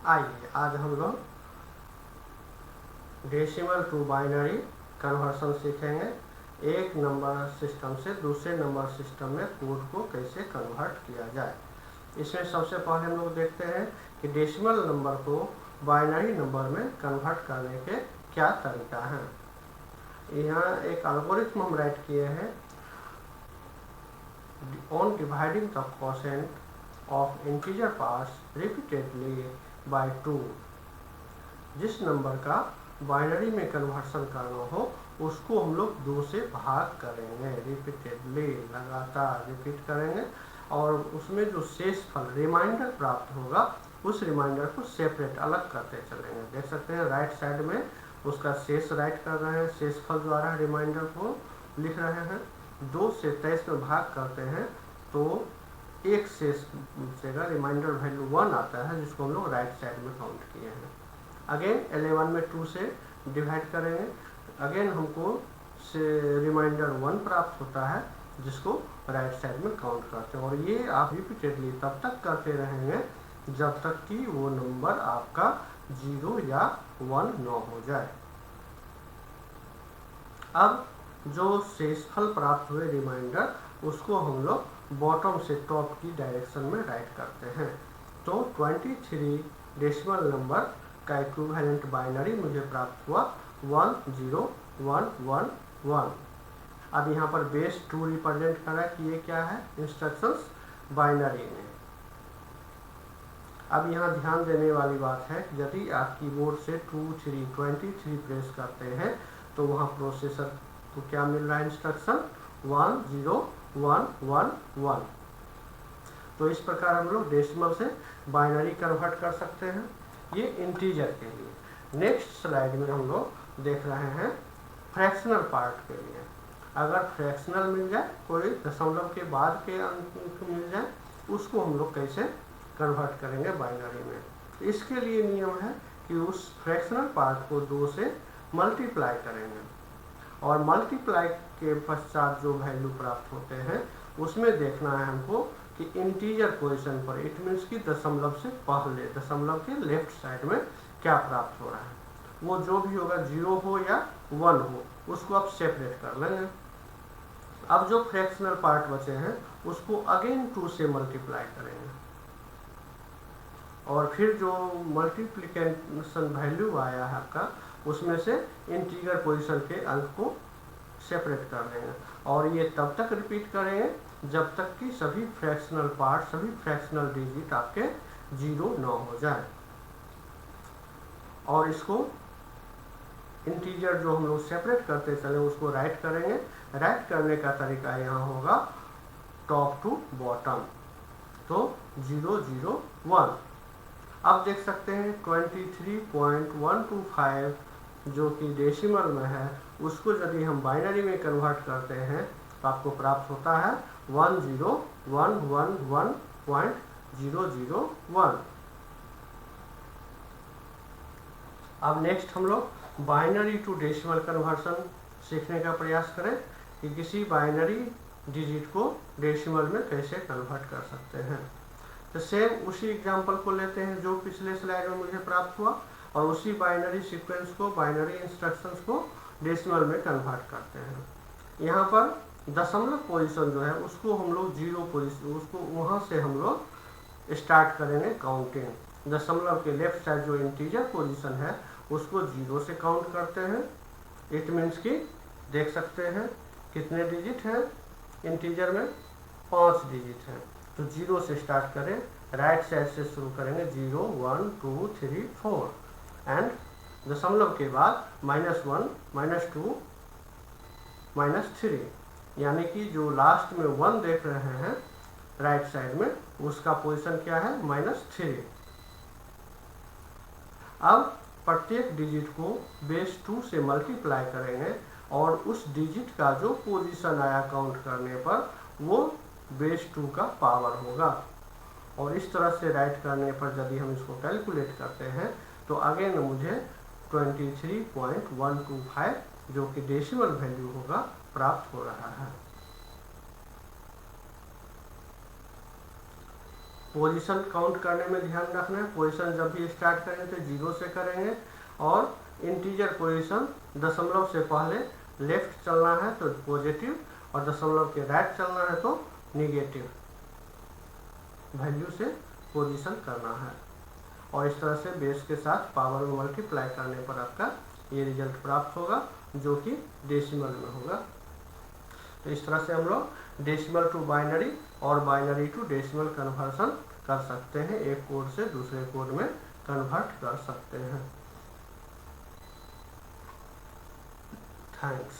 आइए आज हम लोग डेसिमल टू बाइनरी कन्वर्सन सीखेंगे। एक नंबर सिस्टम से दूसरे नंबर सिस्टम में कोड को कैसे कन्वर्ट किया जाए। इसमें सबसे पहले हम लोग देखते हैं कि डेसिमल नंबर को बाइनरी नंबर में कन्वर्ट करने के क्या तरीका है। यहाँ एक एल्गोरिथम हम राइट किए हैं on dividing the quotient of integer parts repeatedly by 2। जिस नंबर का बाइनरी में कन्वर्सन करना हो उसको हम लोग 2 से भाग करेंगे, रिपीटेडली लगातार रिपीट करेंगे और उसमें जो शेष फल रिमाइंडर प्राप्त होगा उस रिमाइंडर को सेपरेट अलग करते चलेंगे। देख सकते हैं राइट साइड में उसका शेष राइट कर रहे हैं, शेष फल द्वारा रिमाइंडर को लिख रहे हैं। 2 से 23 में भाग करते हैं तो एक शेष का रिमाइंडर वैल्यू 1 आता है जिसको हम लोग राइट साइड में काउंट किए हैं। अगेन 11 में 2 से डिवाइड करेंगे, अगेन हमको से रिमाइंडर 1 प्राप्त होता है जिसको राइट साइड में काउंट करते हैं। और ये आप रिपीटेडली तब तक करते रहेंगे जब तक कि वो नंबर आपका 0 या 1 न हो जाए। अब जो शेषफल प्राप्त हुए रिमाइंडर उसको हम लोग बॉटम से टॉप की डायरेक्शन में राइट करते हैं। तो 23 डेसिमल नंबर का इक्विवेलेंट बाइनरी मुझे प्राप्त हुआ 10111। अब यहाँ पर बेस 2 रिप्रेजेंट करा कि ये क्या है, इंस्ट्रक्शंस बाइनरी में। अब यहाँ ध्यान देने वाली बात है कि यदि आप कीबोर्ड से 23 प्रेस करते हैं तो वहाँ प्रोसेसर को क्या मिल रहा है, इंस्ट्रक्शन 10111। तो इस प्रकार हम लोग डेसिमल से बाइनरी कन्वर्ट कर सकते हैं, ये इंटीजर के लिए। नेक्स्ट स्लाइड में हम लोग देख रहे हैं फ्रैक्शनल पार्ट के लिए। अगर फ्रैक्शनल मिल जाए, कोई दशमलव के बाद के अंक मिल जाए, उसको हम लोग कैसे कन्वर्ट करेंगे बाइनरी में। इसके लिए नियम है कि उस फ्रैक्शनल पार्ट को 2 से मल्टीप्लाई करेंगे और मल्टीप्लाई के पश्चात जो वैल्यू प्राप्त होते हैं उसमें देखना है हमको कि इंटीजर पोजीशन पर, इट मीन्स कि दशमलव से पहले, दशमलव के लेफ्ट साइड में क्या प्राप्त हो रहा है। वो जो भी होगा 0 हो या 1 हो उसको आप सेपरेट कर लेंगे। अब जो फ्रैक्शनल पार्ट बचे हैं उसको अगेन 2 से मल्टीप्लाई करेंगे और फिर जो मल्टीप्लिकेशन वैल्यू आया है आपका उसमें से इंटीजर पोजीशन के अंक को सेपरेट कर देंगे। और ये तब तक रिपीट करेंगे जब तक कि सभी फ्रैक्शनल पार्ट, सभी फ्रैक्शनल डिजिट आपके 0 न हो जाए। और इसको इंटीजर जो हम लोग सेपरेट करते चले उसको राइट करेंगे। राइट करने का तरीका यहाँ होगा टॉप टू बॉटम, तो 001। अब देख सकते हैं 23.125 जो कि डेसिमल में है उसको यदि हम बाइनरी में कन्वर्ट करते हैं तो आपको प्राप्त होता है 10111.001। अब नेक्स्ट हम लोग बाइनरी टू डेसिमल कन्वर्सन सीखने का प्रयास करें कि किसी बाइनरी डिजिट को डेसिमल में कैसे कन्वर्ट कर सकते हैं। तो सेम उसी एग्जांपल को लेते हैं जो पिछले स्लाइड में मुझे प्राप्त हुआ और उसी बाइनरी सीक्वेंस को, बाइनरी इंस्ट्रक्शंस को डेसिमल में कन्वर्ट करते हैं। यहाँ पर दशमलव पोजीशन जो है उसको हम लोग 0 पोजीशन, उसको वहाँ से हम लोग स्टार्ट करेंगे काउंटिंग। दशमलव के लेफ्ट साइड जो इंटीजर पोजीशन है उसको 0 से काउंट करते हैं। इट मीन्स कि देख सकते हैं कितने डिजिट हैं इंटीजर में, 5 डिजिट हैं। तो 0 से स्टार्ट करें, राइट साइड से शुरू करेंगे 0 1 2 3 4 एंड दशमलव के बाद -1 -2 -3, यानी कि जो लास्ट में 1 देख रहे हैं राइट साइड में उसका पोजीशन क्या है, -3। अब प्रत्येक डिजिट को बेस 2 से मल्टीप्लाई करेंगे और उस डिजिट का जो पोजीशन आया काउंट करने पर वो बेस 2 का पावर होगा। और इस तरह से राइट करने पर यदि हम इसको कैलकुलेट करते हैं तो अगेन मुझे 23.125 जो कि डेसिमल वैल्यू होगा प्राप्त हो रहा है। पोजीशन काउंट करने में ध्यान रखना है। पोजीशन जब भी स्टार्ट करेंगे तो 0 से करेंगे, और इंटीजर पोजीशन दशमलव से पहले लेफ्ट चलना है तो पॉजिटिव, और दशमलव के राइट चलना है तो निगेटिव वैल्यू से पोजीशन करना है। और इस तरह से बेस के साथ पावर में मल्टीप्लाई करने पर आपका ये रिजल्ट प्राप्त होगा, जो कि डेसिमल में होगा। तो इस तरह से हम लोग डेसिमल टू बाइनरी और बाइनरी टू डेसिमल कन्वर्सन कर सकते हैं, एक कोड से दूसरे कोड में कन्वर्ट कर सकते हैं। थैंक्स।